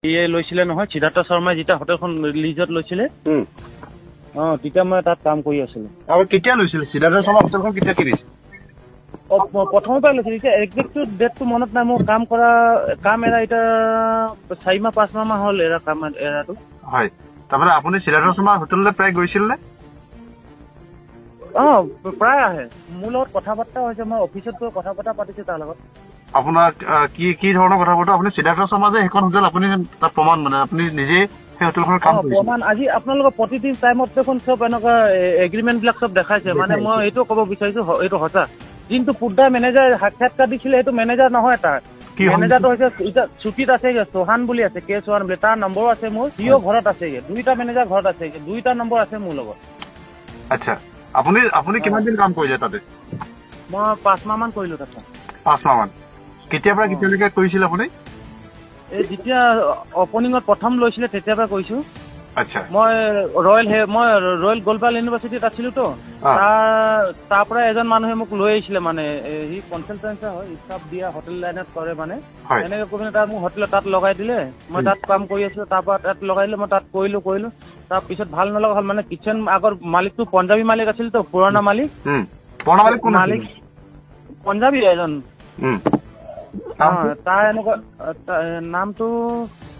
ইয়ে লৈছিলে নহয় সিদ্ধাৰ্থ শৰ্মাই যেতিয়া হোটেলখন লিজত লৈছিলে তেতিয়া মই তাত কাম কৰি আছিলো। আৰু কেতিয়া লৈছিল সিদ্ধাৰ্থ শৰ্মা হোটেলখন কেতিয়া কিনিছিল? প্ৰথমৰ পৰাই লৈছিল। এতিয়া একজেক্ট ডেটটো মনত নাই। মোৰ কাম এৰা এতিয়া 4 মাহ 5 মাহ হ'ল কাম এৰাটো। হয়, তাৰমানে আপুনি সিদ্ধাৰ্থ শৰ্মা হোটেললৈ প্ৰায় গৈছিল নে? প্ৰায় আহে। মোৰ লগত কথা বাৰ্তা হৈছে, মই অফিচত গৈ কথা বতৰা পাতিছো তাৰ লগত। আপোনাৰ কি ধৰণৰ কথা বতৰা? আপুনি সিদ্ধাৰ্থ শৰ্মা যে সেইখন হোটেল আপুনি তাৰ প্ৰমাণ মানে আপুনি নিজে সেই হোটেলখনৰ কাম কৰিছে? প্ৰমাণ আজি আপোনালোকৰ প্ৰতিদিন টাইমত দেখোন চব এনেকুৱা এগ্ৰিমেণ্ট বিলাক চব দেখাইছে। মানে মই এইটো ক'ব বিচাৰিছো এইটো সঁচা। যোনটো পুদ্দা মেনেজাৰ সাক্ষাৎকাৰ দিছিলে সেইটো মেনেজাৰ নহয়। তাৰ মেনেজাৰটো হৈছে এতিয়া ছুটীত আছে, চৌহান বুলি আছে, কে চৌহান বুলি। তাৰ নম্বৰো আছে মোৰ। সিও ঘৰত আছে, 2টা মেনেজাৰ ঘৰত আছে, 2টা নম্বৰ আছে মোৰ লগত। আচ্ছা, আপুনি কিমান দিন কাম কৰিলে তাতে? মই 5 মাহ মান কৰিলো তাতে। 5 মাহ মান। কেতিয়াৰ পৰা কেতিয়ালৈকে কৰিছিল আপুনি? এই যেতিয়া অপেনিঙত প্ৰথম লৈছিলে তেতিয়াৰ পৰা কৰিছো। আচ্ছা, মই ৰয়েল গোলপাল ইউনিভাৰ্চিটিত আছিলো তো। তাৰ পৰা এজন মানুহে মোক লৈ আহিছিলে, মানে সি কনচালটেঞ্চি হয়, ষ্টাফ দিয়া হোটেল লাইনত কৰে মানে। এনেকে কৰি পিনে মোক হোটেলত তাত লগাই দিলে। মই তাত কাম কৰি আছিলো। তাৰ পৰা তাত লগাই দিলে, মই তাত কৰিলো। তাৰ পিছত ভাল নলগা হ'ল। মানে কিচেন আগৰ মালিকটো পঞ্জাবী মালিক আছিল তো, পুৰণা মালিক। মালিক পঞ্জাবী এজন। তাৰ এনেকুৱা নামটো